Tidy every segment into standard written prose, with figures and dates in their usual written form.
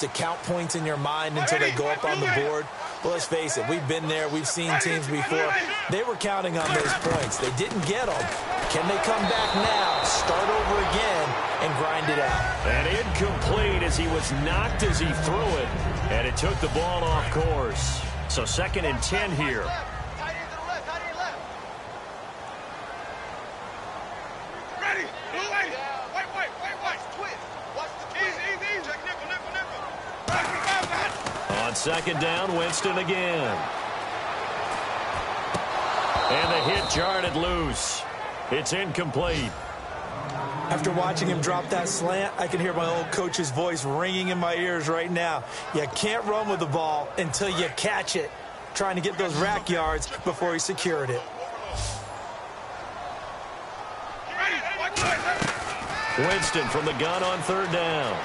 to count points in your mind until they go up on the board. Well, let's face it, we've been there. We've seen teams before. They were counting on those points. They didn't get them. Can they come back now, start over again, and grind it out? And incomplete as he was knocked as he threw it, and it took the ball off course. So 2nd and 10 here. On 2nd down, Winston again. And the hit jarred it loose. It's incomplete. After watching him drop that slant, I can hear my old coach's voice ringing in my ears right now. You can't run with the ball until you catch it. Trying to get those rack yards before he secured it. Winston from the gun on 3rd down.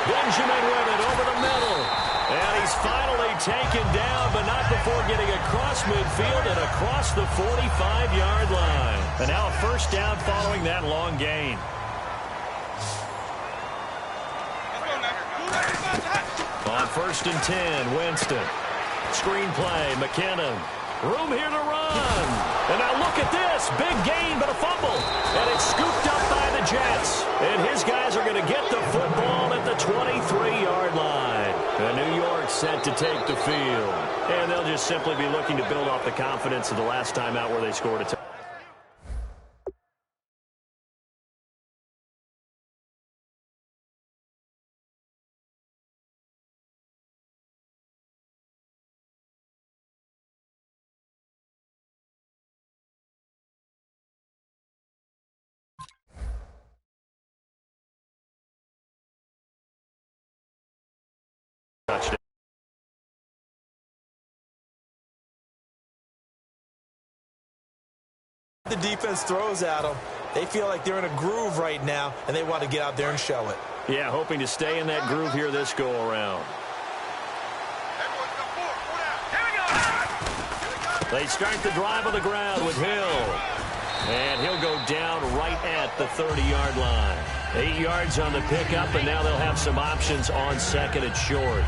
Benjamin with it over the middle. And he's finally taken down, but not before getting across midfield and across the 45-yard line. And now a 1st down following that long gain. On 1st and 10, Winston. Screenplay, McKinnon. Room here to run. And now look at this. Big gain, but a fumble. And it's scooped up by the Jets. And his guys are going to get the football at the 23-yard line. And New York set to take the field. And they'll just simply be looking to build off the confidence of the last time out where they scored a touchdown. The defense throws at them. They feel like they're in a groove right now, and they want to get out there and show it. Yeah, hoping to stay in that groove here this go-around. They start the drive on the ground with Hill. And he'll go down right at the 30-yard line. 8 yards on the pickup, and now they'll have some options on 2nd and short.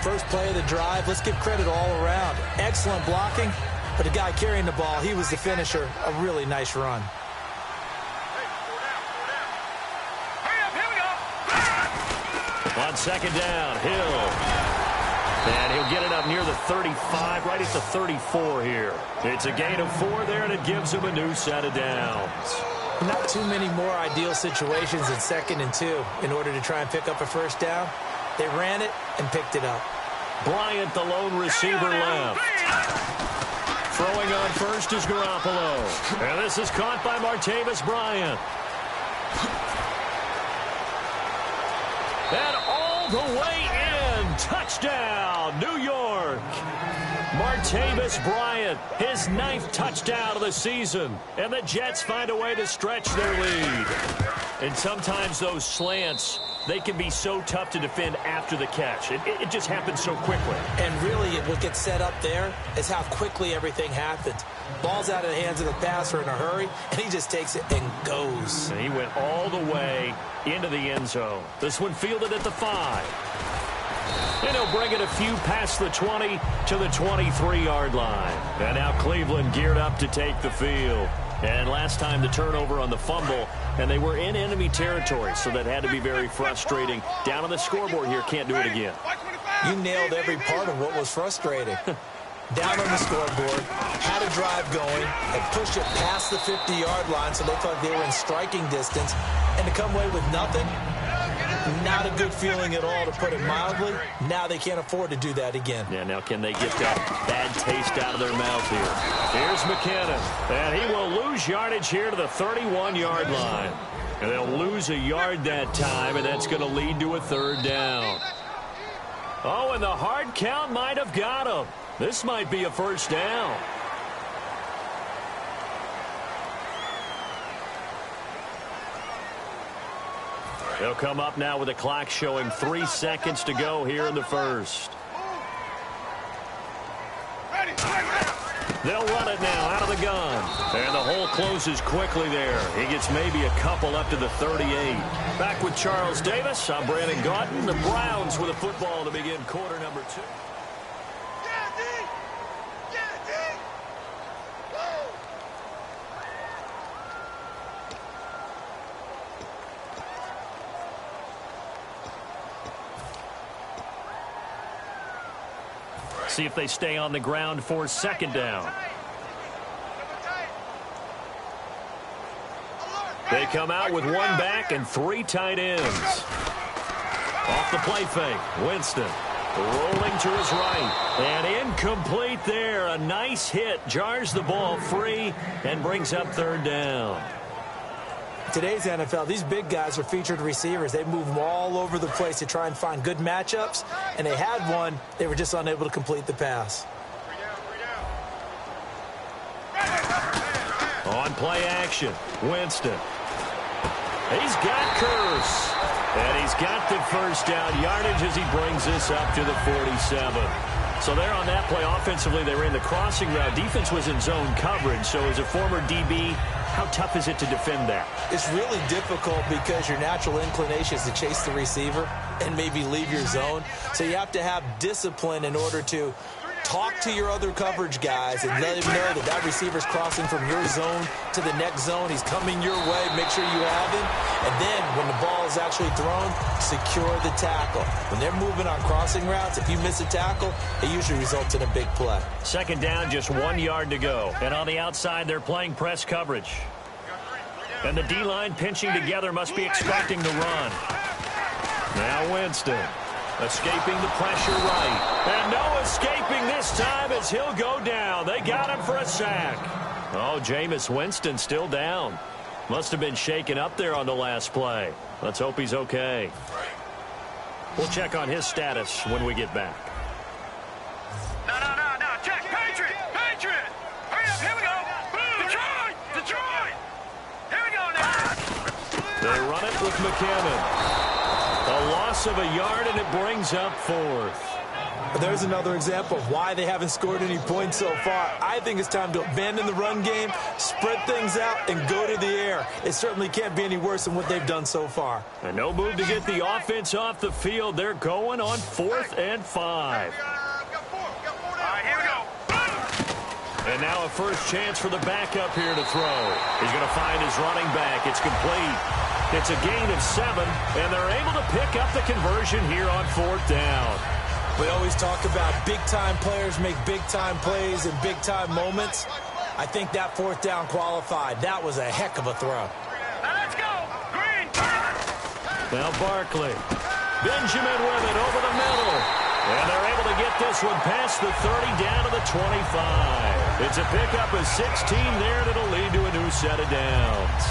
First play of the drive, let's give credit all around. Excellent blocking, but the guy carrying the ball, he was the finisher. A really nice run. On 2nd down, Hill. And he'll get it up near the 35, right at the 34 here. It's a gain of 4 there, and it gives him a new set of downs. Not too many more ideal situations in 2nd and 2 in order to try and pick up a 1st down. They ran it and picked it up. Bryant, the lone receiver, left. Throwing on 1st is Garoppolo. And this is caught by Martavis Bryant. And all the way in. Touchdown, New York. Martavis Bryant, his 9th touchdown of the season. And the Jets find a way to stretch their lead. And sometimes those slants, they can be so tough to defend after the catch. It just happens so quickly. And really, what gets set up there is how quickly everything happens. Ball's out of the hands of the passer in a hurry, and he just takes it and goes. And he went all the way into the end zone. This one fielded at the 5. And he'll bring it a few past the 20 to the 23-yard line. And now Cleveland geared up to take the field. And last time the turnover on the fumble, and they were in enemy territory, so that had to be very frustrating. Down on the scoreboard here, can't do it again. You nailed every part of what was frustrating. Down on the scoreboard, had a drive going, and pushed it past the 50-yard line so they thought they were in striking distance, and to come away with nothing, not a good feeling at all, to put it mildly. Now they can't afford to do that again. Yeah, now can they get that bad taste out of their mouth here? Here's McKinnon, and he will lose yardage here to the 31-yard line. And they'll lose a yard that time, and that's going to lead to a 3rd down. Oh, and the hard count might have got him. This might be a 1st down. They'll come up now with the clock showing 3 seconds to go here in the 1st. They'll run it now out of the gun. And the hole closes quickly there. He gets maybe a couple up to the 38. Back with Charles Davis. I'm Brandon Gaudin. The Browns with a football to begin quarter number 2. See if they stay on the ground for second down. They come out with one back and 3 tight ends. Off the play fake, Winston rolling to his right. And incomplete there. A nice hit. Jars the ball free and brings up third down. Today's NFL, these big guys are featured receivers. They move them all over the place to try and find good matchups, and they had one. They were just unable to complete the pass. On play action, Winston. He's got Curse, and he's got the first down yardage as he brings this up to the 47. So there on that play, offensively, they ran the crossing route. Defense was in zone coverage, so as a former DB, how tough is it to defend that? It's really difficult because your natural inclination is to chase the receiver and maybe leave your zone. So you have to have discipline in order to talk to your other coverage guys and let them know that that receiver's crossing from your zone to the next zone. He's coming your way. Make sure you have him. And then when the ball is actually thrown, secure the tackle. When they're moving on crossing routes, if you miss a tackle, it usually results in a big play. Second down, just 1 yard to go. And on the outside, they're playing press coverage. And the D-line pinching together must be expecting the run. Now Winston. Escaping the pressure right. And no escaping this time as he'll go down. They got him for a sack. Oh, Jameis Winston still down. Must have been shaken up there on the last play. Let's hope he's okay. We'll check on his status when we get back. No. Check. Patriot. Hurry up. Here we go. Detroit. Here we go now. They run it with McKinnon. A loss of a yard, and it brings up fourth. There's another example of why they haven't scored any points so far. I think it's time to abandon the run game, spread things out, and go to the air. It certainly can't be any worse than what they've done so far. And no move to get the offense off the field. They're going on 4th and 5. All right, here we go. And now a first chance for the backup here to throw. He's going to find his running back. It's complete. It's a gain of 7, and they're able to pick up the conversion here on 4th down. We always talk about big-time players make big-time plays in big-time moments. I think that 4th down qualified. That was a heck of a throw. Now let's go. Green. Now Barkley. Benjamin with it over the middle. And they're able to get this one past the 30 down to the 25. It's a pickup of 16 there, and it'll lead to a new set of downs.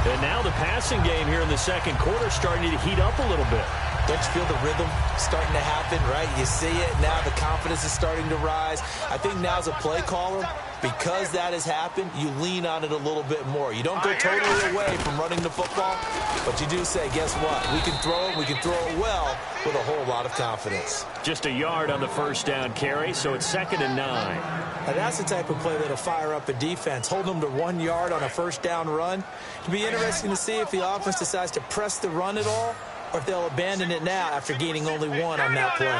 And now the passing game here in the second quarter starting to heat up a little bit. Don't you feel the rhythm starting to happen, right? You see it. Now the confidence is starting to rise. I think now as a play caller, because that has happened, you lean on it a little bit more. You don't go totally away from running the football, but you do say, guess what? We can throw it. We can throw it well with a whole lot of confidence. Just a yard on the first down carry, so it's 2nd and 9. Now that's the type of play that'll fire up a defense. Hold them to 1 yard on a first down run. It'll be interesting to see if the offense decides to press the run at all, or if they'll abandon it now after gaining only 1 on that play.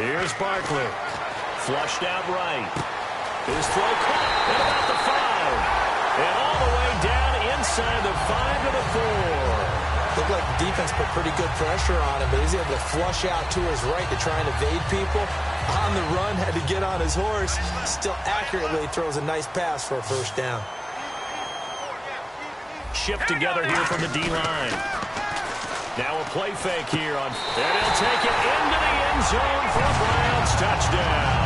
Here's Barkley. Flushed out right. His throw caught at about the 5. And all the way down inside the 5 to the 4. Looked like the defense put pretty good pressure on him, but he's able to flush out to his right to try and evade people. On the run, had to get on his horse. Still accurately throws a nice pass for a first down. Shipped together here from the D-line. Now a play fake here on, and he'll take it into the end zone for a Browns touchdown.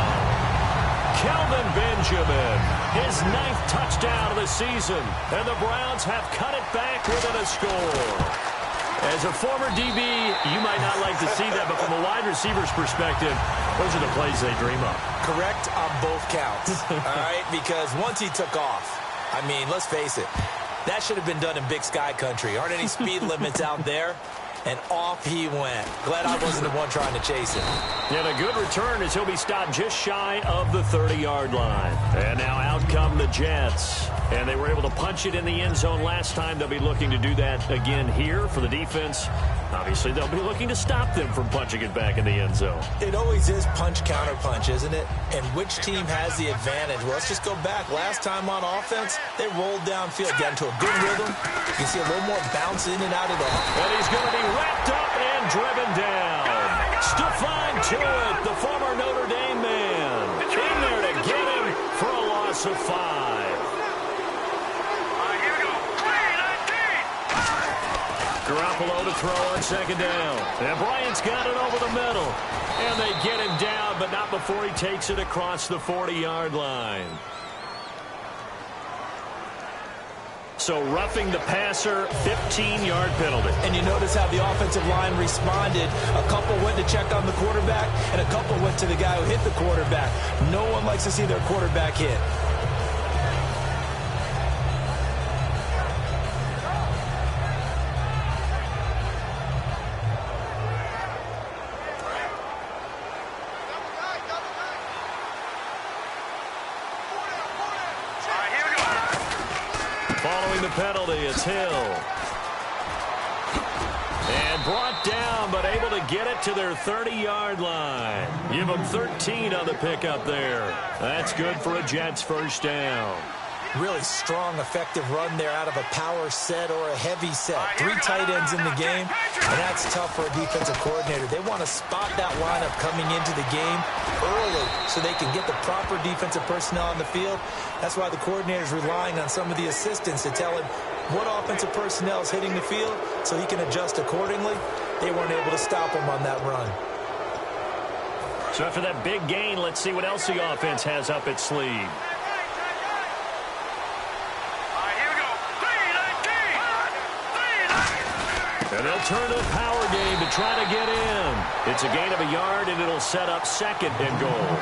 Kelvin Benjamin, his 9th touchdown of the season, and the Browns have cut it back within a score. As a former DB, you might not like to see that, but from a wide receiver's perspective, those are the plays they dream of. Correct on both counts, all right? Because once he took off, I mean, let's face it, that should have been done in Big Sky country. Aren't any speed limits out there? and off he went. Glad I wasn't the one trying to chase it. And a good return as he'll be stopped just shy of the 30-yard line. And now out come the Jets. And they were able to punch it in the end zone last time. They'll be looking to do that again here for the defense. Obviously, they'll be looking to stop them from punching it back in the end zone. It always is punch-counter-punch, isn't it? And which team has the advantage? Well, let's just go back. Last time on offense, they rolled downfield, got into a good rhythm. You can see a little more bounce in and out of the... And he's going to be wrapped up and driven down. Stephon Tuitt, the former Notre Dame man, in there to get him for a loss of 5. Garoppolo to throw on second down. And Bryant's got it over the middle. And they get him down, but not before he takes it across the 40-yard line. So roughing the passer, 15-yard penalty. And you notice how the offensive line responded. A couple went to check on the quarterback, and a couple went to the guy who hit the quarterback. No one likes to see their quarterback hit. Following the penalty, it's Hill. And brought down, but able to get it to their 30-yard line. Give them 13 on the pickup there. That's good for a Jets first down. Really strong, effective run there out of a power set or a heavy set. 3 tight ends in the game, and that's tough for a defensive coordinator. They want to spot that lineup coming into the game early so they can get the proper defensive personnel on the field. That's why the coordinator is relying on some of the assistants to tell him what offensive personnel is hitting the field so he can adjust accordingly. They weren't able to stop him on that run. So after that big gain, let's see what else the offense has up its sleeve. And they'll turn to the power game to try to get in. It's a gain of a yard, and it'll set up second and goal.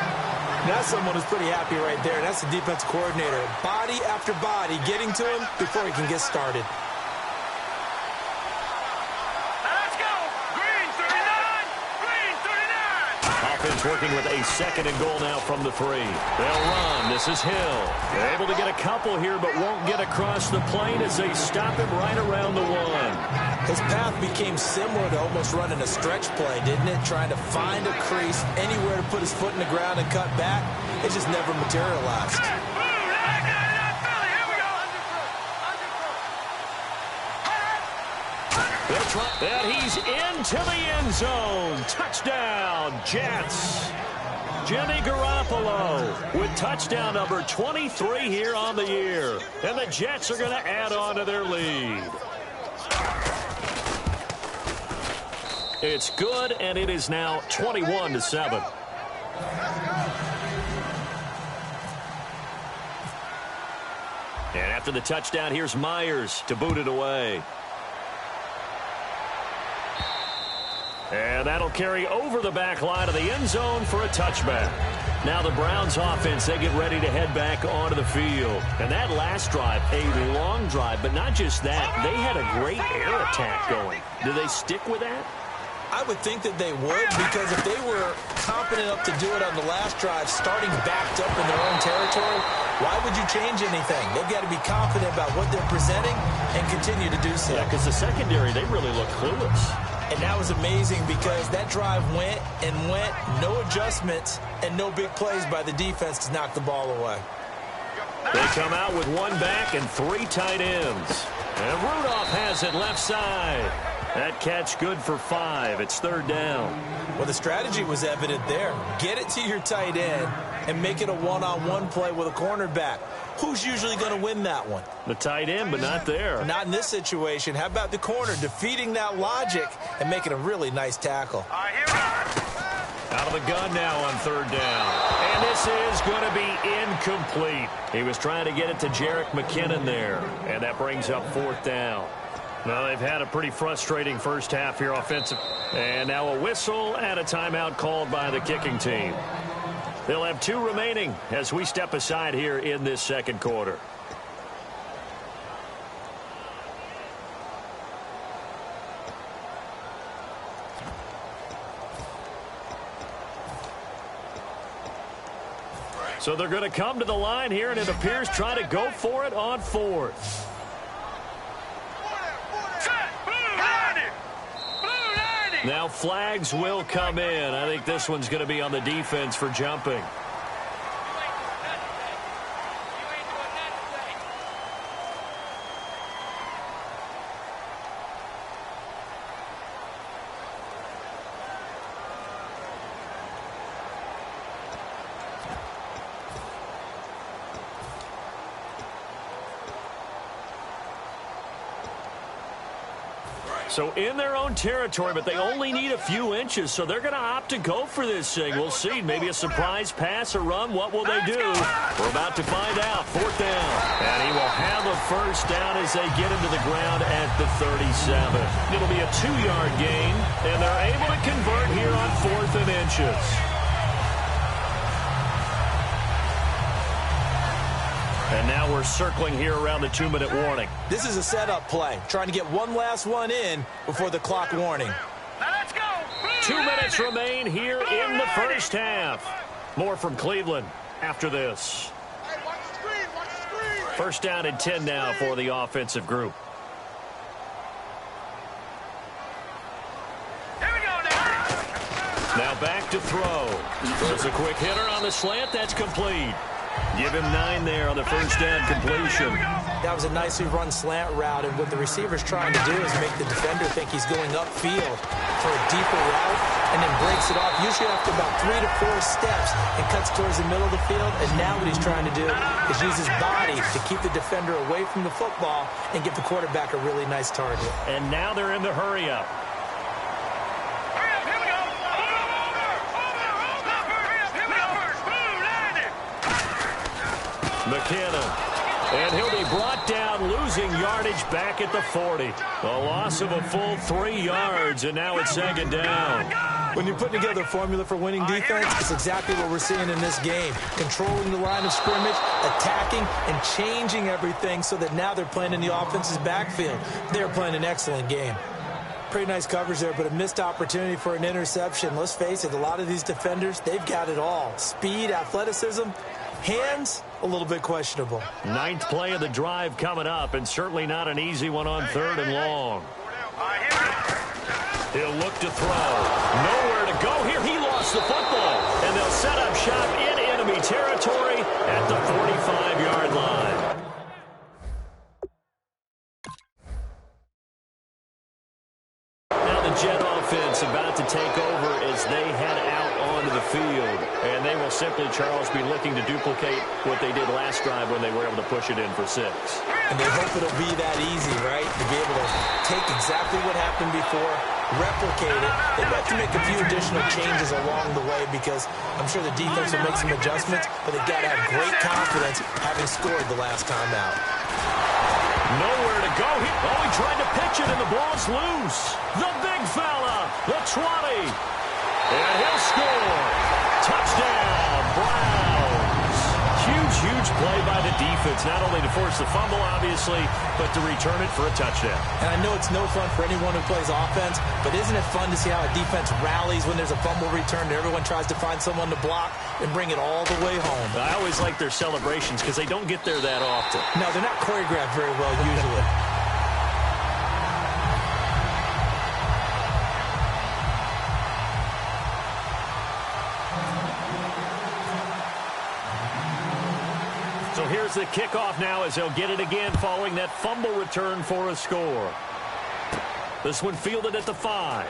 That's someone who's pretty happy right there. That's the defensive coordinator. Body after body getting to him before he can get started. Let's go! Green 39! Green 39! Offense working with a second and goal now from the 3. They'll run. This is Hill. They're able to get a couple here, but won't get across the plane as they stop him right around the 1. His path became similar to almost running a stretch play, didn't it? Trying to find a crease, anywhere to put his foot in the ground and cut back. It just never materialized. And he's into the end zone. Touchdown, Jets. Jimmy Garoppolo with touchdown number 23 here on the year. And the Jets are going to add on to their lead. It's good, and it is now 21-7. And after the touchdown, here's Myers to boot it away. And that'll carry over the back line of the end zone for a touchback. Now the Browns offense, they get ready to head back onto the field. And that last drive, a long drive, but not just that. They had a great air attack going. Do they stick with that? I would think that they would, because if they were confident enough to do it on the last drive, starting backed up in their own territory, why would you change anything? They've got to be confident about what they're presenting and continue to do so. Yeah, because the secondary, they really look clueless. And that was amazing because that drive went and went, no adjustments and no big plays by the defense to knock the ball away. They come out with 1 back and 3 tight ends. And Rudolph has it left side. That catch good for 5. It's 3rd down. Well, the strategy was evident there. Get it to your tight end and make it a one-on-one play with a cornerback. Who's usually going to win that one? The tight end, but not there. Not in this situation. How about the corner defeating that logic and making a really nice tackle? Out of the gun now on 3rd down. And this is going to be incomplete. He was trying to get it to Jerick McKinnon there. And that brings up 4th down. Well, they've had a pretty frustrating first half here offensive. And now a whistle and a timeout called by the kicking team. They'll have 2 remaining as we step aside here in this second quarter. So they're going to come to the line here, and it appears try to go for it on fourth. Now flags will come in. I think this one's going to be on the defense for jumping. So in their own territory, but they only need a few inches, so they're going to opt to go for this thing. We'll see. Maybe a surprise pass, a run. What will they do? We're about to find out. Fourth down. And he will have a first down as they get into the ground at the 37. It'll be a 2-yard gain, and they're able to convert here on 4th and inches. And now we're circling here around the 2-minute warning. This is a setup play, trying to get one last one in before the clock warning. Now let's go. 2 minutes remain here in the first half. More from Cleveland after this. Hey, watch the screen, watch the screen. First down and 10 now for the offensive group. Here we go now. Now back to throw. Throws a quick hitter on the slant. That's complete. Give him 9 there on the first down completion. That was a nicely run slant route, and what the receiver's trying to do is make the defender think he's going upfield for a deeper route, and then breaks it off, usually after about 3 to 4 steps, and cuts towards the middle of the field. And now what he's trying to do is use his body to keep the defender away from the football and give the quarterback a really nice target. And now they're in the hurry-up. McKinnon. And he'll be brought down, losing yardage back at the 40. A loss of a full 3 yards, and now it's second down. When you put together a formula for winning defense, it's exactly what we're seeing in this game. Controlling the line of scrimmage, attacking, and changing everything so that now they're playing in the offense's backfield. They're playing an excellent game. Pretty nice coverage there, but a missed opportunity for an interception. Let's face it, a lot of these defenders, they've got it all. Speed, athleticism, hands, a little bit questionable. 9th play of the drive coming up, and certainly not an easy one on 3rd and long. He'll look to throw. Nowhere to go here. He lost the football, and they'll set up shop in enemy territory at the 45-yard line. Now the Jet offense about to take over as they head out onto the field. And they will simply, Charles, be looking to duplicate what they did last drive when they were able to push it in for 6. And they hope it'll be that easy, right? To be able to take exactly what happened before, replicate it. They'd have to make a few additional changes along the way because I'm sure the defense will make some adjustments, but they've got to have great confidence having scored the last time out. Nowhere to go. He tried to pitch it, and the ball's loose. The big fella, the 20. And he'll score. Touchdown, Browns. Huge play by the defense, not only to force the fumble, obviously, but to return it for a touchdown. And I know it's no fun for anyone who plays offense, but isn't it fun to see how a defense rallies when there's a fumble return and everyone tries to find someone to block and bring it all the way home? I always like their celebrations because they don't get there that often. No, they're not choreographed very well usually. So here's the kickoff now as they'll get it again following that fumble return for a score. This one fielded at the 5.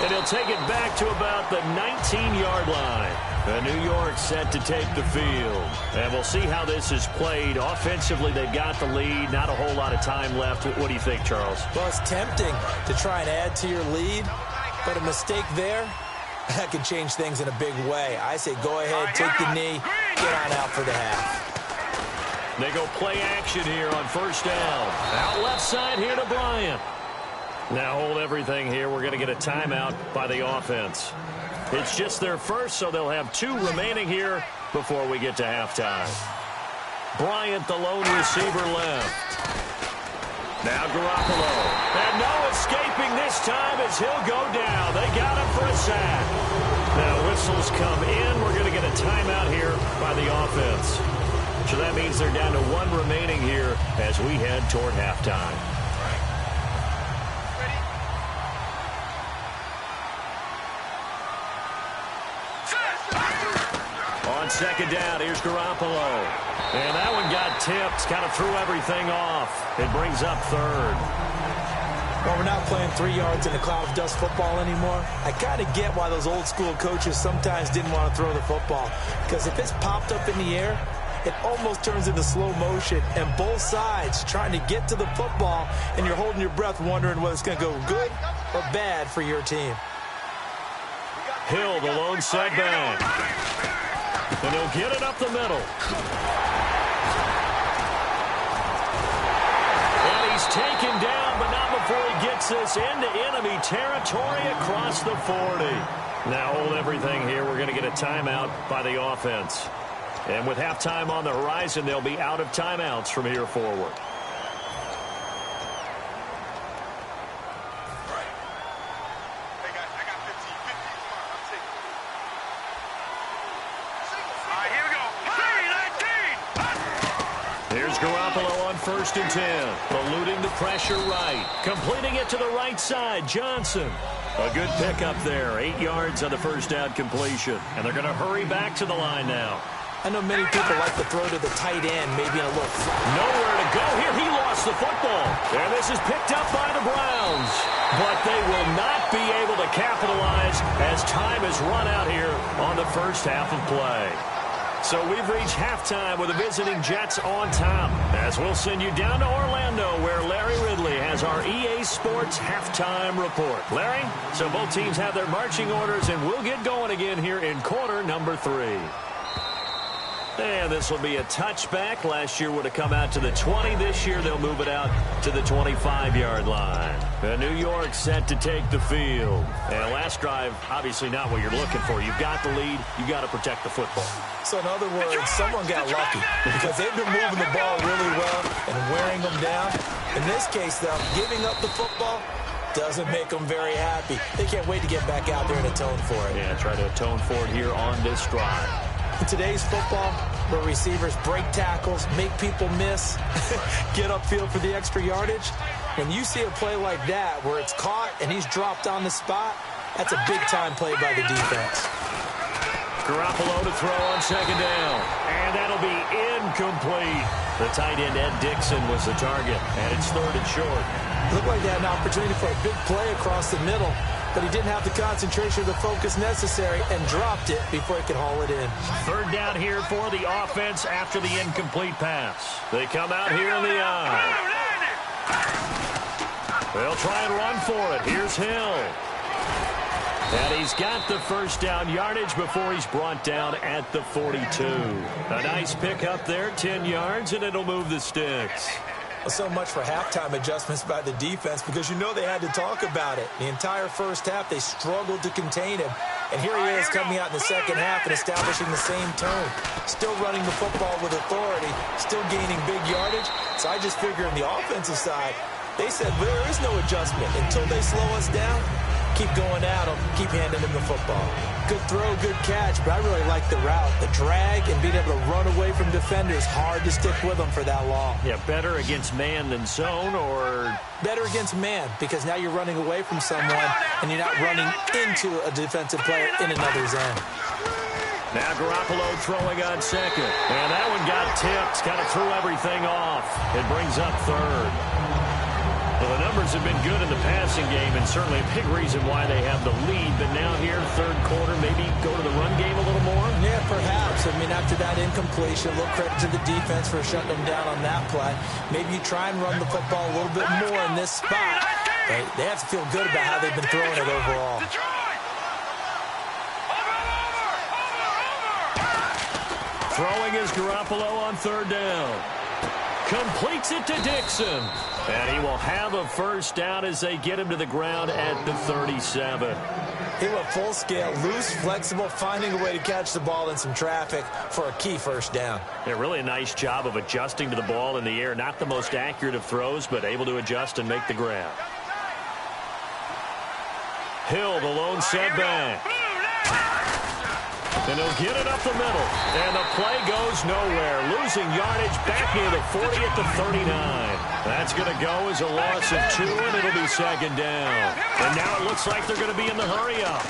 And he'll take it back to about the 19-yard line. And New York set to take the field. And we'll see how this is played. Offensively, they've got the lead. Not a whole lot of time left. What do you think, Charles? Well, it's tempting to try and add to your lead, but a mistake there, that could change things in a big way. I say go ahead, take the knee, get on out for the half. They go play action here on first down. Out left side here to Bryant. Now hold everything here. We're going to get a timeout by the offense. It's just their first, so they'll have 2 remaining here before we get to halftime. Bryant, the lone receiver, left. Now Garoppolo. And no escaping this time as he'll go down. They got him for a sack. Now whistles come in. We're going to get a timeout here by the offense. So that means they're down to 1 remaining here as we head toward halftime. On second down, here's Garoppolo. And that one got tipped, kind of threw everything off. It brings up third. Well, we're not playing 3 yards in a cloud of dust football anymore. I kind of get why those old school coaches sometimes didn't want to throw the football. Because if it's popped up in the air, it almost turns into slow motion. And both sides trying to get to the football, and you're holding your breath wondering whether it's going to go good or bad for your team. Hill, the lone setback. And he'll get it up the middle. And he's taken down, but not before he gets this into enemy territory across the 40. Now hold everything here. We're going to get a timeout by the offense. And with halftime on the horizon, they'll be out of timeouts from here forward. Garoppolo on 1st and 10. Eluding the pressure right. Completing it to the right side. Johnson. A good pickup there. 8 yards on the first down completion. And they're going to hurry back to the line now. I know many people like to throw to the tight end, maybe in a little flat. Nowhere to go here. He lost the football. And this is picked up by the Browns. But they will not be able to capitalize as time has run out here on the first half of play. So we've reached halftime with the visiting Jets on top. As we'll send you down to Orlando, where Larry Ridley has our EA Sports halftime report. Larry, so both teams have their marching orders, and we'll get going again here in quarter number 3. And this will be a touchback. Last year would have come out to the 20. This year they'll move it out to the 25-yard line. And New York set to take the field. And last drive, obviously not what you're looking for. You've got the lead. You've got to protect the football. So in other words, someone got lucky because they've been moving the ball really well and wearing them down. In this case, though, giving up the football doesn't make them very happy. They can't wait to get back out there and atone for it. Yeah, try to atone for it here on this drive. In today's football, where receivers break tackles, make people miss, get upfield for the extra yardage, when you see a play like that where it's caught and he's dropped on the spot, that's a big-time play by the defense. Garoppolo to throw on second down. And that'll be incomplete. The tight end, Ed Dixon, was the target, and it's 3rd and short. It looked like they had an opportunity for a big play across the middle, but he didn't have the concentration or the focus necessary and dropped it before he could haul it in. 3rd down here for the offense after the incomplete pass. They come out here in the eye. They'll try and run for it. Here's Hill. And he's got the first down yardage before he's brought down at the 42. A nice pickup there, 10 yards, and it'll move the sticks. Well, so much for halftime adjustments by the defense because you know they had to talk about it. The entire first half, they struggled to contain him. And here he is coming out in the second half and establishing the same tone. Still running the football with authority, still gaining big yardage. So I just figure on the offensive side, they said well, there is no adjustment. Until they slow us down, keep going at them, keep handing them the football. Good throw, good catch, but I really like the route. The drag and being able to run away from defenders, hard to stick with them for that long. Yeah, better against man than zone, or? Better against man, because now you're running away from someone and you're not running into a defensive player in another zone. Now Garoppolo throwing on second. And that one got tipped, kind of threw everything off. It brings up 3rd. Well, the numbers have been good in the passing game, and certainly a big reason why they have the lead. But now here, 3rd quarter, maybe go to the run game a little more? Yeah, perhaps. I mean, after that incompletion, a little credit to the defense for shutting them down on that play. Maybe you try and run the football a little bit more in this spot. They have to feel good about how they've been throwing it overall. Throwing is Garoppolo on 3rd down. Completes it to Dixon. And he will have a first down as they get him to the ground at the 37. He went full scale, loose, flexible, finding a way to catch the ball in some traffic for a key first down. Yeah, really a nice job of adjusting to the ball in the air. Not the most accurate of throws, but able to adjust and make the grab. Hill, the lone setback. And he'll get it up the middle. And the play goes nowhere. Losing yardage back near the 40 at the 39. That's going to go as a loss of 2, and it'll be second down. And now it looks like they're going to be in the hurry-up.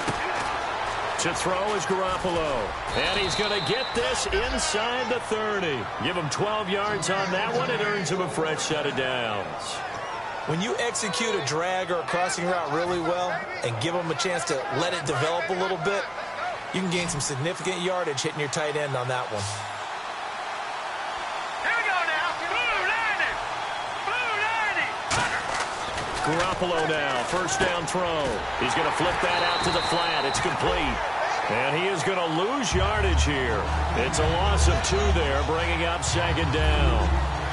To throw is Garoppolo. And he's going to get this inside the 30. Give him 12 yards on that one. It earns him a fresh set of downs. When you execute a drag or a crossing route really well and give them a chance to let it develop a little bit, you can gain some significant yardage hitting your tight end on that one. Here we go now. Blue 90. Garoppolo now, first down throw. He's going to flip that out to the flat. It's complete. And he is going to lose yardage here. It's a loss of 2 there, bringing up second down.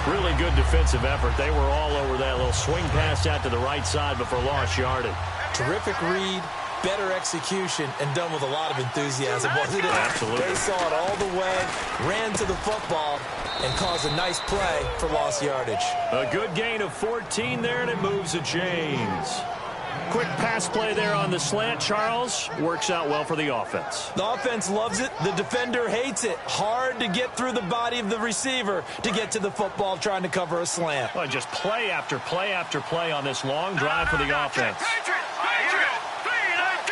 Really good defensive effort. They were all over that little swing pass out to the right side before lost yardage. Terrific read, better execution, and done with a lot of enthusiasm, wasn't it? Absolutely. They saw it all the way, ran to the football, and caused a nice play for lost yardage. A good gain of 14 there, and it moves the chains. Quick pass play there on the slant, Charles. Works out well for the offense. The offense loves it. The defender hates it. Hard to get through the body of the receiver to get to the football trying to cover a slant. Well, just play after play after play on this long drive for the offense. Patriots. 319.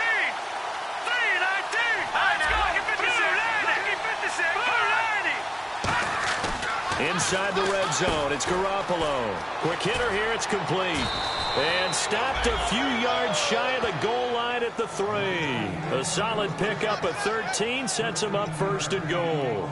319. Let's go. Blue 90. 56. Blue 90. Inside the red zone, it's Garoppolo. Quick hitter here, it's complete. And stopped a few yards shy of the goal line at the 3. A solid pickup at 13 sets him up first and goal.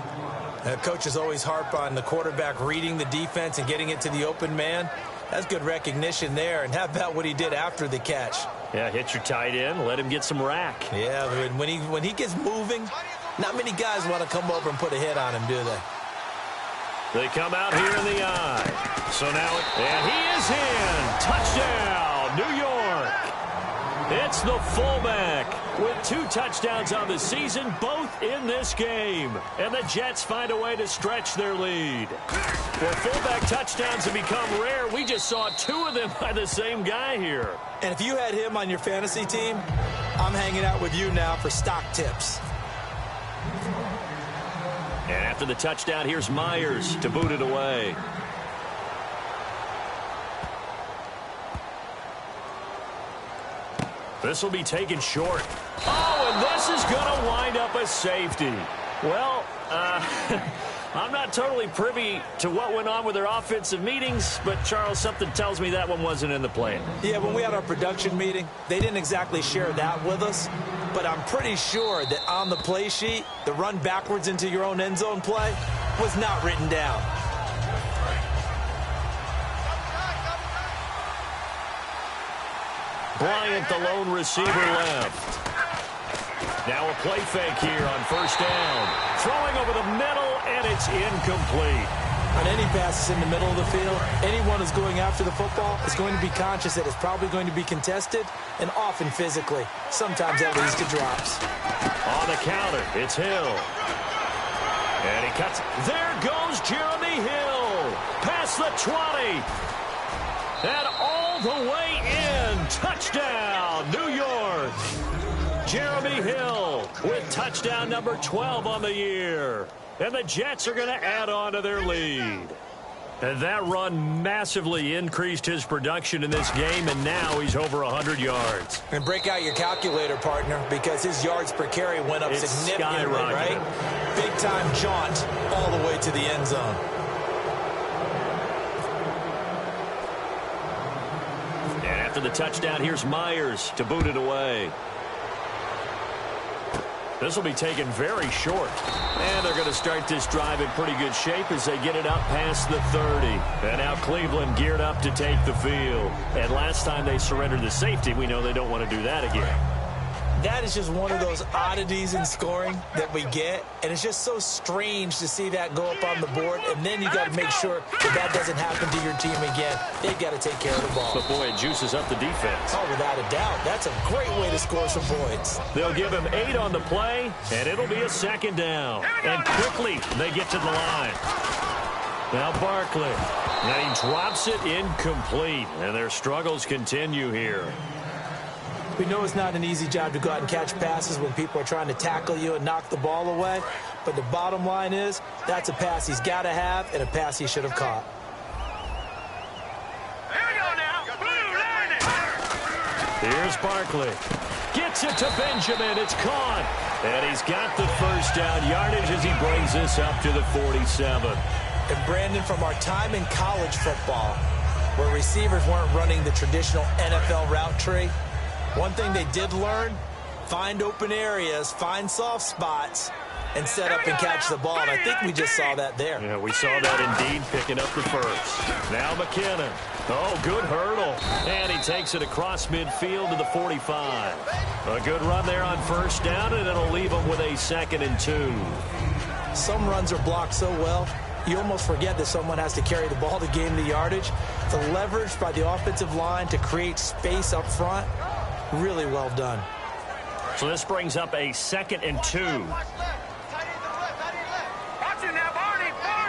Coaches always harp on the quarterback reading the defense and getting it to the open man. That's good recognition there. And how about what he did after the catch? Yeah, hit your tight end, let him get some rack. Yeah, when he gets moving, not many guys want to come over and put a hit on him, do they? They come out here in the eye. So now, and he is in. Touchdown, New York. It's the fullback with 2 touchdowns on the season, both in this game. And the Jets find a way to stretch their lead. Well, fullback touchdowns have become rare. We just saw 2 of them by the same guy here. And if you had him on your fantasy team, I'm hanging out with you now for stock tips. And after the touchdown, here's Myers to boot it away. This will be taken short. Oh, and this is going to wind up a safety. Well, I'm not totally privy to what went on with their offensive meetings, but, Charles, something tells me that one wasn't in the plan. Yeah, when we had our production meeting, they didn't exactly share that with us, but I'm pretty sure that on the play sheet, the run backwards into your own end zone play was not written down. Bryant, the lone receiver, left. Now a play fake here on first down. Throwing over the middle, and it's incomplete. On any passes in the middle of the field, anyone who's going after the football is going to be conscious that it's probably going to be contested, and often physically. Sometimes that leads to drops. On the counter, it's Hill. And he cuts. There goes Jeremy Hill. Past the 20. And all the way in. Touchdown, New York. Jeremy Hill with touchdown number 12 on the year. And the Jets are going to add on to their lead. And that run massively increased his production in this game, and now he's over 100 yards. And break out your calculator, partner, because his yards per carry went up significantly, right? Big-time jaunt all the way to the end zone. And after the touchdown, here's Myers to boot it away. This will be taken very short. And they're going to start this drive in pretty good shape as they get it up past the 30. And now Cleveland geared up to take the field. And last time they surrendered the safety, we know they don't want to do that again. That is just one of those oddities in scoring that we get, and it's just so strange to see that go up on the board, and then you got to make sure that doesn't happen to your team again. They've got to take care of the ball. But, boy, it juices up the defense. Oh, without a doubt. That's a great way to score some points. They'll give him 8 on the play, and it'll be a second down. And quickly, they get to the line. Now Barkley. And he drops it incomplete, and their struggles continue here. We know it's not an easy job to go out and catch passes when people are trying to tackle you and knock the ball away. But the bottom line is, that's a pass he's got to have and a pass he should have caught. Here we go now. Blue, line it. Here's Barkley. Gets it to Benjamin. It's caught. And he's got the first down yardage as he brings this up to the 47. And Brandon, from our time in college football, where receivers weren't running the traditional NFL route tree, one thing they did learn, find open areas, find soft spots, and set up and catch the ball. And I think we just saw that there. Yeah, we saw that indeed, picking up the first. Now McKinnon. Oh, good hurdle. And he takes it across midfield to the 45. A good run there on first down, and it'll leave him with a 2nd and 2. Some runs are blocked so well, you almost forget that someone has to carry the ball to gain the yardage. The leverage by the offensive line to create space up front, really well done. So this brings up a 2nd and 2. Watch it now, Barney. All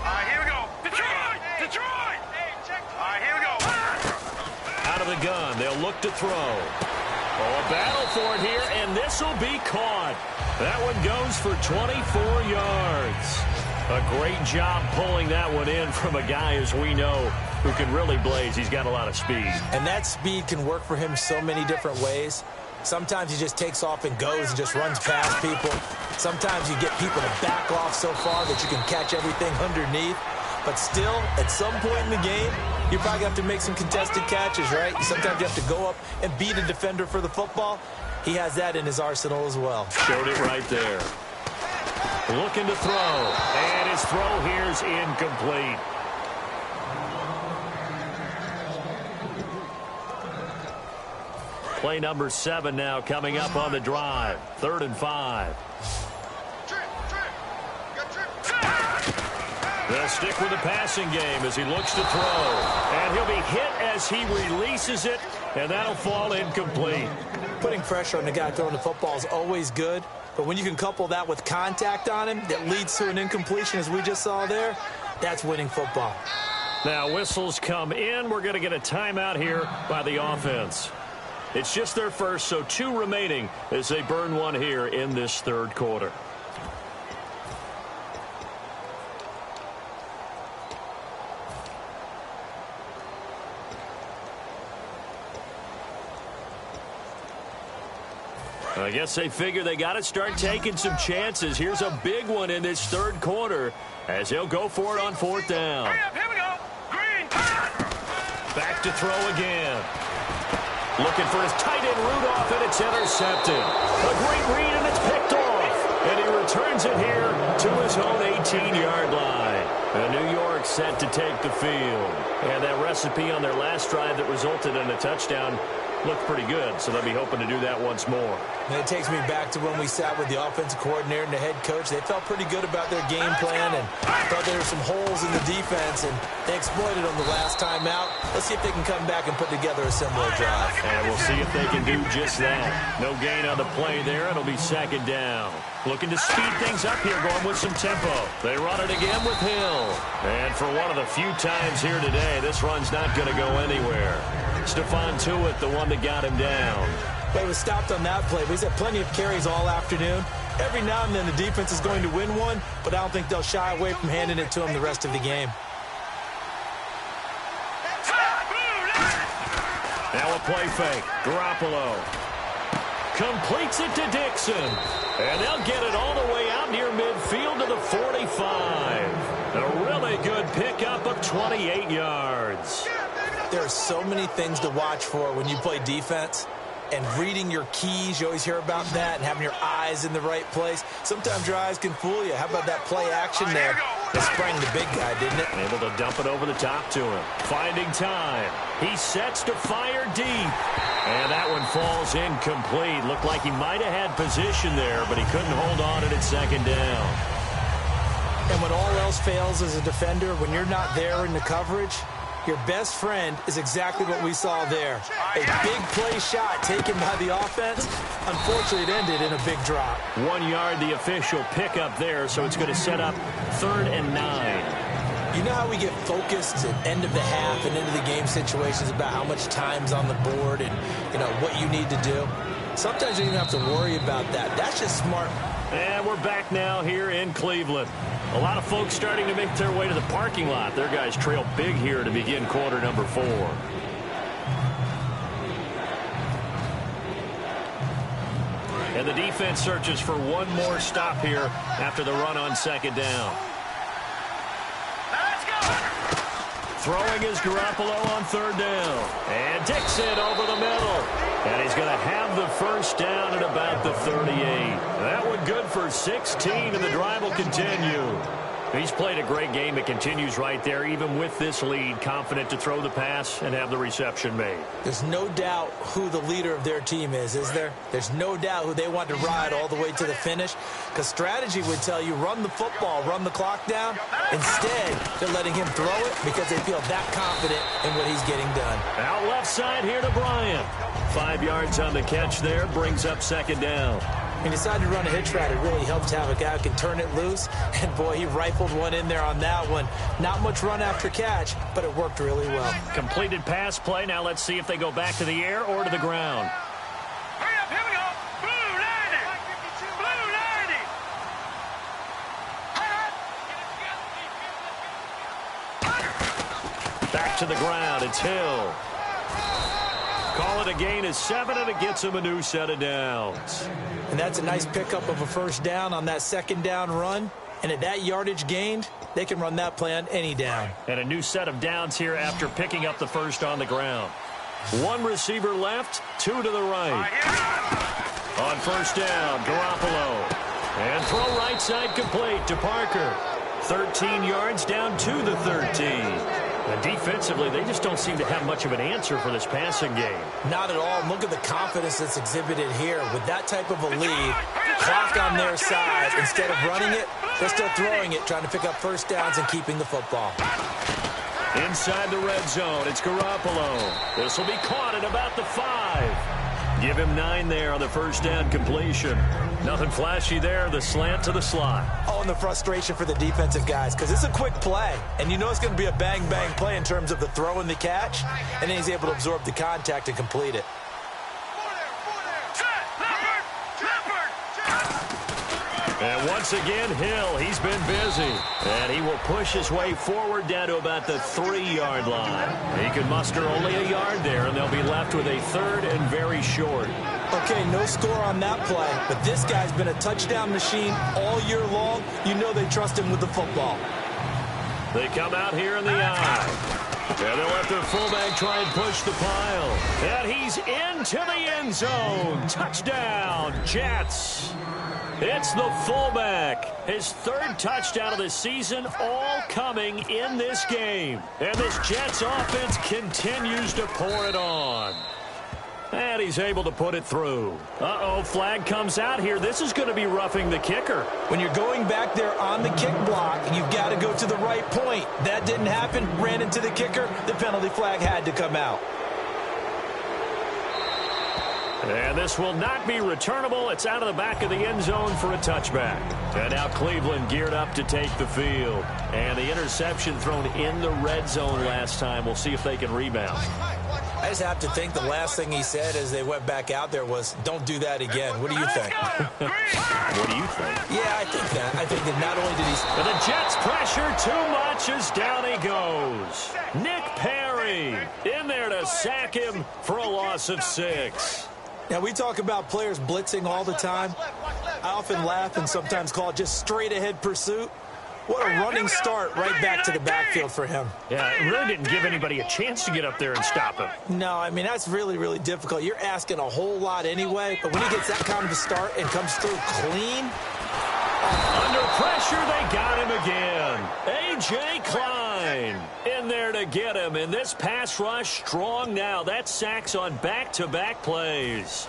right, here we go. Detroit. All right, here we go. Out of the gun, they'll look to throw. Oh, a battle for it here, and this will be caught. That one goes for 24 yards. A great job pulling that one in from a guy, as we know, who can really blaze. He's got a lot of speed. And that speed can work for him so many different ways. Sometimes he just takes off and goes and just runs past people. Sometimes you get people to back off so far that you can catch everything underneath. But still, at some point in the game, you probably have to make some contested catches, right? Sometimes you have to go up and beat a defender for the football. He has that in his arsenal as well. Showed it right there. Looking to throw. And his throw here's incomplete. Play number 7 now coming up on the drive. 3rd and 5. They'll stick with the passing game as he looks to throw. And he'll be hit as he releases it, and that'll fall incomplete. Putting pressure on the guy throwing the football is always good, but when you can couple that with contact on him that leads to an incompletion, as we just saw there, that's winning football. Now whistles come in. We're going to get a timeout here by the offense. It's just their first, so 2 remaining as they burn one here in this 3rd quarter. I guess they figure they got to start taking some chances. Here's a big one in this 3rd quarter as he'll go for it on 4th down. Hurry up, here we go. Green. Back to throw again. Looking for his tight end Rudolph, and it's intercepted. A great read, and it's picked off. And he returns it here to his own 18-yard line. And New York set to take the field. And that recipe on their last drive that resulted in a touchdown looked pretty good, so they'll be hoping to do that once more. And it takes me back to when we sat with the offensive coordinator and the head coach. They felt pretty good about their game plan and thought there were some holes in the defense, and they exploited them the last time out. Let's see if they can come back and put together a similar drive. And we'll see if they can do just that. No gain on the play there. It'll be 2nd down. Looking to speed things up here, going with some tempo. They run it again with Hill. And for one of the few times here today, this run's not going to go anywhere. Stephon Tuitt, the one that got him down. But he was stopped on that play. But he's had plenty of carries all afternoon. Every now and then the defense is going to win one, but I don't think they'll shy away from handing it to him the rest of the game. Now a play fake. Garoppolo completes it to Dixon. And they'll get it all the way out near midfield to the 45. A really good pickup of 28 yards. There are so many things to watch for when you play defense. And reading your keys, you always hear about that, and having your eyes in the right place. Sometimes your eyes can fool you. How about that play action there? It sprang the big guy, didn't it? Able to dump it over the top to him. Finding time. He sets to fire deep. And that one falls incomplete. Looked like he might have had position there, but he couldn't hold on at second down. And when all else fails as a defender, when you're not there in the coverage, your best friend is exactly what we saw there. A big play shot taken by the offense. Unfortunately, it ended in a big drop. 1 yard, the official pickup there, so it's going to set up 3rd and 9. You know how we get focused at end of the half and into the game situations about how much time's on the board and, you know, what you need to do? Sometimes you don't even have to worry about that. That's just smart. And we're back now here in Cleveland. A lot of folks starting to make their way to the parking lot. Their guys trail big here to begin quarter number 4. And the defense searches for one more stop here after the run on 2nd down. Let's go. Throwing is Garoppolo on 3rd down. And Dixon over the middle. And he's going to have the first down at about the 38. That one good for 16, and the drive will continue. He's played a great game. It continues right there, even with this lead, confident to throw the pass and have the reception made. There's no doubt who the leader of their team is there? There's no doubt who they want to ride all the way to the finish, because strategy would tell you run the football, run the clock down. Instead, they're letting him throw it because they feel that confident in what he's getting done. Out left side here to Bryant. 5 yards on the catch there, brings up 2nd down. He decided to run a hitch route. It really helps to have a guy who can turn it loose. And, boy, he rifled one in there on that one. Not much run after catch, but it worked really well. Completed pass play. Now let's see if they go back to the air or to the ground. Hurry up, here we go. Blue 90. Blue 90. Back to the ground. It's Hill. Call it a gain of 7, and it gets him a new set of downs. And that's a nice pickup of a first down on that 2nd down run. And at that yardage gained, they can run that play on any down. And a new set of downs here after picking up the first on the ground. 1 receiver left, 2 to the right. On 1st down, Garoppolo. And throw right side complete to Parker. 13 yards down to the 13. And defensively, they just don't seem to have much of an answer for this passing game. Not at all. Look at the confidence that's exhibited here. With that type of a lead, clock on their side, instead of running it, they're still throwing it, trying to pick up first downs and keeping the football. Inside the red zone, it's Garoppolo. This will be caught at about the 5. Give him 9 there on the first down completion. Nothing flashy there, the slant to the slot. Oh, and the frustration for the defensive guys, because it's a quick play. And you know it's going to be a bang-bang play in terms of the throw and the catch. And then he's able to absorb the contact and complete it. And once again, Hill, he's been busy. And he will push his way forward down to about the 3-yard line. He can muster only a yard there, and they'll be left with a 3rd and very short. Okay, no score on that play, but this guy's been a touchdown machine all year long. You know they trust him with the football. They come out here in the eye. And they'll let their fullback try and push the pile. And he's into the end zone. Touchdown, Jets. It's the fullback. His 3rd touchdown of the season, all coming in this game. And this Jets offense continues to pour it on. And he's able to put it through. Uh-oh, flag comes out here. This is going to be roughing the kicker. When you're going back there on the kick block, you've got to go to the right point. That didn't happen. Ran into the kicker. The penalty flag had to come out. And this will not be returnable. It's out of the back of the end zone for a touchback. And now Cleveland geared up to take the field. And the interception thrown in the red zone last time. We'll see if they can rebound. I just have to think the last thing he said as they went back out there was, don't do that again. What do you think? What do you think? Yeah, I think that. I think that not only did he... But the Jets pressure too much as down he goes. Nick Perry in there to sack him for a loss of 6. Now, we talk about players blitzing all the time. I often laugh and sometimes call it just straight-ahead pursuit. What a running start right back to the backfield for him. Yeah, it really didn't give anybody a chance to get up there and stop him. No, I mean, that's really, really difficult. You're asking a whole lot anyway, but when he gets that kind of a start and comes through clean... Under pressure. They got him again. A.J. Klein in there to get him. And this pass rush strong now. That's sacks on back-to-back plays.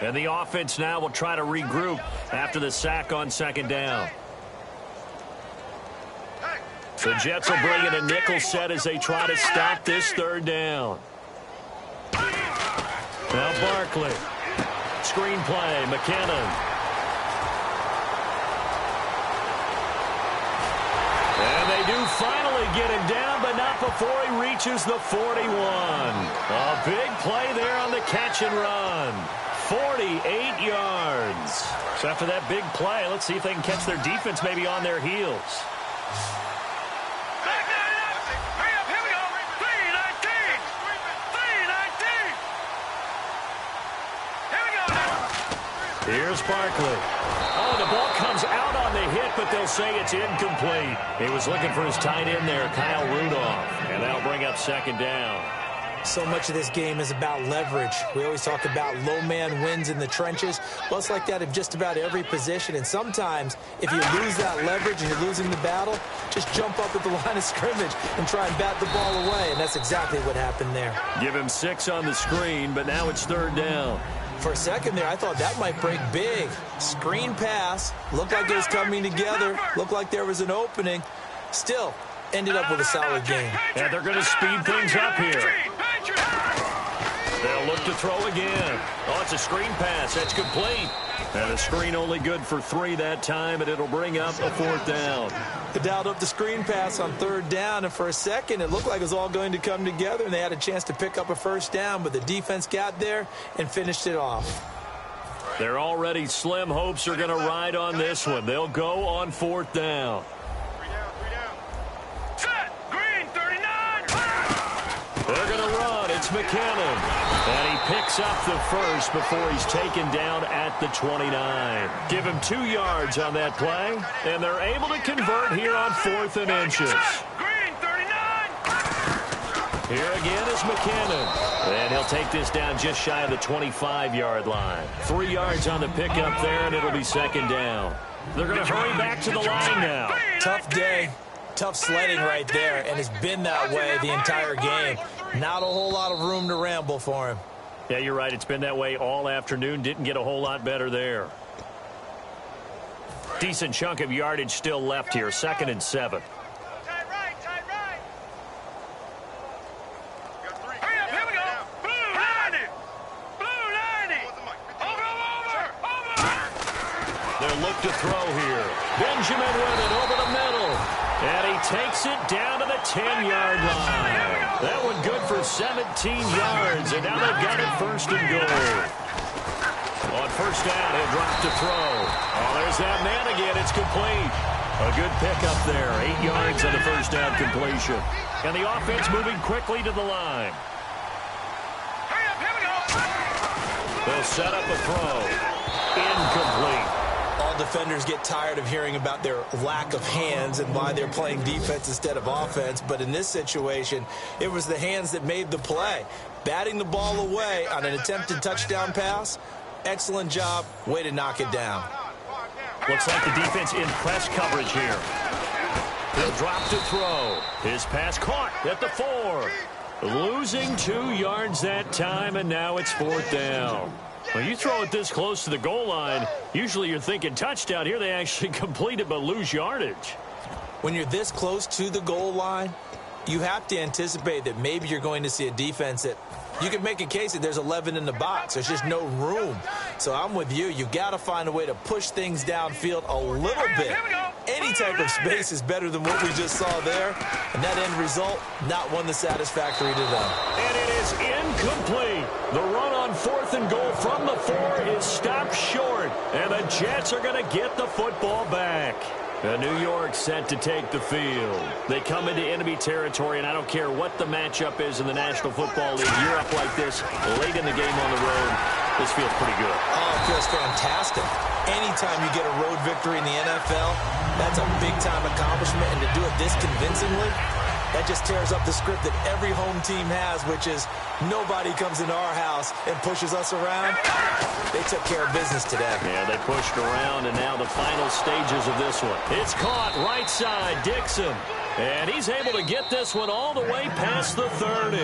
And the offense now will try to regroup after the sack on second down. The Jets will bring in a nickel set as they try to stop this third down. Now Barkley. Screen play, McKinnon. And they do finally get him down, but not before he reaches the 41. A big play there on the catch and run. 48 yards. So after that big play, let's see if they can catch their defense maybe on their heels. Here we go. 3-19. 3-19. Here we go now. Here's Barkley. Oh, the ball comes out on the hit, but they'll say it's incomplete. He was looking for his tight end there, Kyle Rudolph. And that'll bring up second down. So much of this game is about leverage. We always talk about low man wins in the trenches. Well, it's like that in just about every position. And sometimes, if you lose that leverage and you're losing the battle, just jump up at the line of scrimmage and try and bat the ball away. And that's exactly what happened there. Give him 6 on the screen, but now it's third down. For a second there, I thought that might break big. Screen pass. Looked like it was coming together. Looked like there was an opening. Still, ended up with a solid game. And they're going to speed things up here. They'll look to throw again. Oh, it's a screen pass. That's complete. And a screen only good for 3 that time, and it'll bring up a fourth down. They dialed up the screen pass on third down, and for a second, it looked like it was all going to come together, and they had a chance to pick up a first down, but the defense got there and finished it off. Their already slim hopes are going to ride on this one. They'll go on fourth down. They're going to run. It's McKinnon. And he picks up the first before he's taken down at the 29. Give him 2 yards on that play. And they're able to convert here on 4th and inches. Here again is McKinnon. And he'll take this down just shy of the 25-yard line. 3 yards on the pickup there, and it'll be second down. They're going to hurry back to the line now. Tough day. Tough sledding right there, and it's been that way the entire game. Not a whole lot of room to ramble for him. Yeah, you're right. It's been that way all afternoon. Didn't get a whole lot better there. Decent chunk of yardage still left here. 2nd and 7. Tight right. Hurry up, here we go. Blue 90. Over. They'll look to throw here. Benjamin with it over the middle. And he takes it down to the 10-yard line. That one good for 17 yards, and now they've got it 1st and goal. On first down, he'll drop to throw. Oh, there's that man again. It's complete. A good pickup there. 8 yards on the first down completion. And the offense moving quickly to the line. Hurry up, here we go. They'll set up a throw. Incomplete. All defenders get tired of hearing about their lack of hands and why they're playing defense instead of offense. But in this situation, it was the hands that made the play. Batting the ball away on an attempted touchdown pass. Excellent job. Way to knock it down. Looks like the defense in press coverage here. He'll drop to throw. His pass caught at the 4. Losing 2 yards that time, and now it's 4th down. When you throw it this close to the goal line, usually you're thinking touchdown. Here they actually complete it but lose yardage. When you're this close to the goal line, you have to anticipate that maybe you're going to see a defense that you can make a case that there's 11 in the box. There's just no room. So I'm with you. You got to find a way to push things downfield a little bit. Any type of space is better than what we just saw there. And that end result, not one that's satisfactory to them. And it is incomplete. The run on 4th and goal from the 4 is stopped short. And the Jets are going to get the football back. New York set to take the field. They come into enemy territory, and I don't care what the matchup is in the National Football League. You're up like this late in the game on the road. This feels pretty good. Oh, it feels fantastic. Anytime you get a road victory in the NFL, that's a big-time accomplishment, and to do it this convincingly, That just tears up the script that every home team has, which is nobody comes into our house and pushes us around. They took care of business today. Yeah, they pushed around, and now the final stages of this one. It's caught right side, Dixon. And he's able to get this one all the way past the 30.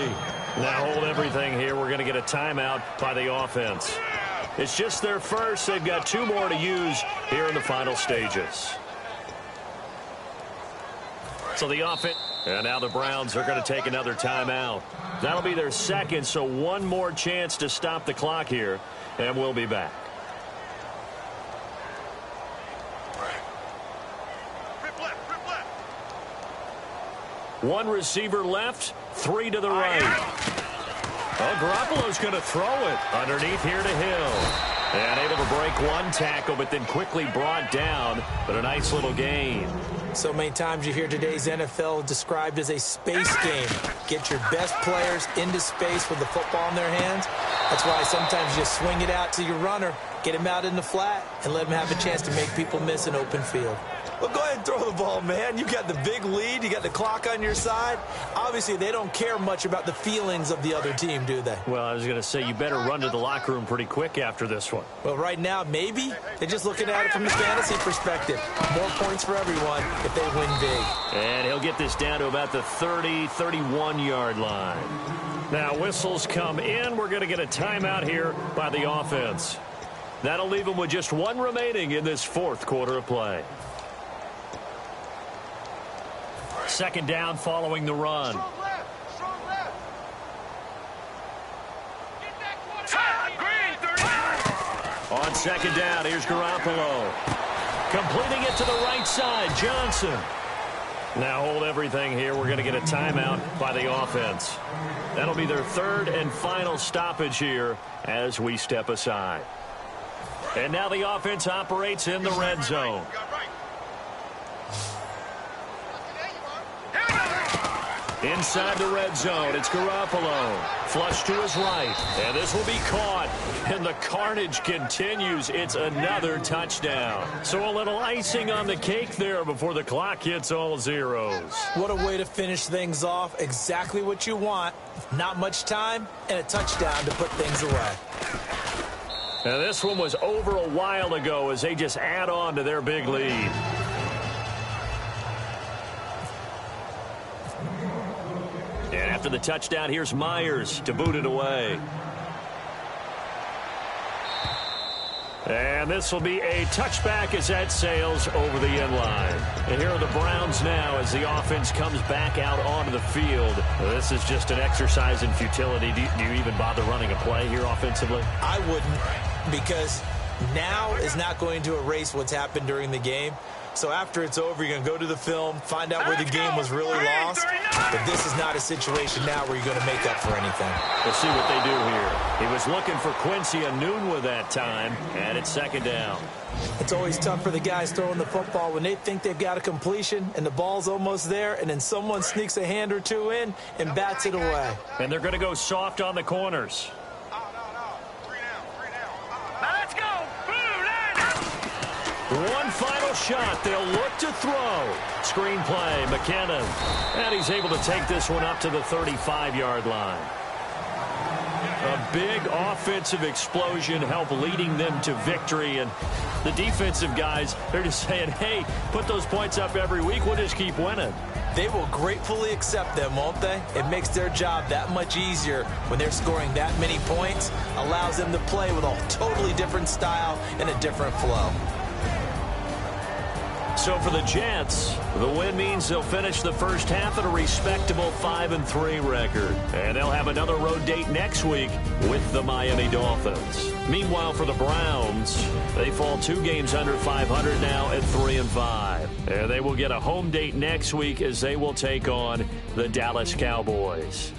Now hold everything here. We're going to get a timeout by the offense. It's just their first. They've got 2 more to use here in the final stages. So the offense, and now the Browns are going to take another timeout. That'll be their second, so 1 more chance to stop the clock here, and we'll be back. One receiver left, 3 to the right. Oh, Garoppolo's going to throw it underneath here to Hill. And able to break 1 tackle, but then quickly brought down, but a nice little gain. So many times you hear today's NFL described as a space game. Get your best players into space with the football in their hands. That's why sometimes you just swing it out to your runner, get him out in the flat, and let him have a chance to make people miss an open field. Well, go ahead and throw the ball, man. You got the big lead. You got the clock on your side. Obviously, they don't care much about the feelings of the other team, do they? Well, I was going to say, you better run to the locker room pretty quick after this one. Well, right now, maybe. They're just looking at it from the fantasy perspective. More points for everyone if they win big. And he'll get this down to about the 30, 31-yard line. Now, whistles come in. We're going to get a timeout here by the offense. That'll leave them with just 1 remaining in this 4th quarter of play. Second down following the run. On second down, here's Garoppolo. Completing it to the right side, Johnson. Now hold everything here. We're going to get a timeout by the offense. That'll be their 3rd and final stoppage here as we step aside. And now the offense operates in the red zone. Inside the red zone, it's Garoppolo. Flush to his right, and this will be caught. And the carnage continues. It's another touchdown. So a little icing on the cake there before the clock hits all zeros. What a way to finish things off. Exactly what you want. Not much time, and a touchdown to put things away. Now this one was over a while ago as they just add on to their big lead. And after the touchdown, here's Myers to boot it away. And this will be a touchback as that sails over the end line. And here are the Browns now as the offense comes back out onto the field. This is just an exercise in futility. Do you even bother running a play here offensively? I wouldn't, because now is not going to erase what's happened during the game. So after it's over, you're going to go to the film, find out where the game was really lost. But this is not a situation now where you're going to make up for anything. We'll see what they do here. He was looking for Quincy Enunwa that time, and it's second down. It's always tough for the guys throwing the football when they think they've got a completion and the ball's almost there, and then someone sneaks a hand or 2 in and bats it away. And they're going to go soft on the corners. One final shot. They'll look to throw. Screenplay, McKinnon. And he's able to take this one up to the 35-yard line. A big offensive explosion helped leading them to victory. And the defensive guys, they're just saying, hey, put those points up every week. We'll just keep winning. They will gratefully accept them, won't they? It makes their job that much easier when they're scoring that many points. Allows them to play with a totally different style and a different flow. So for the Jets, the win means they'll finish the first half at a respectable 5-3 record. And they'll have another road date next week with the Miami Dolphins. Meanwhile, for the Browns, they fall 2 games under 500 now at 3-5. And they will get a home date next week as they will take on the Dallas Cowboys.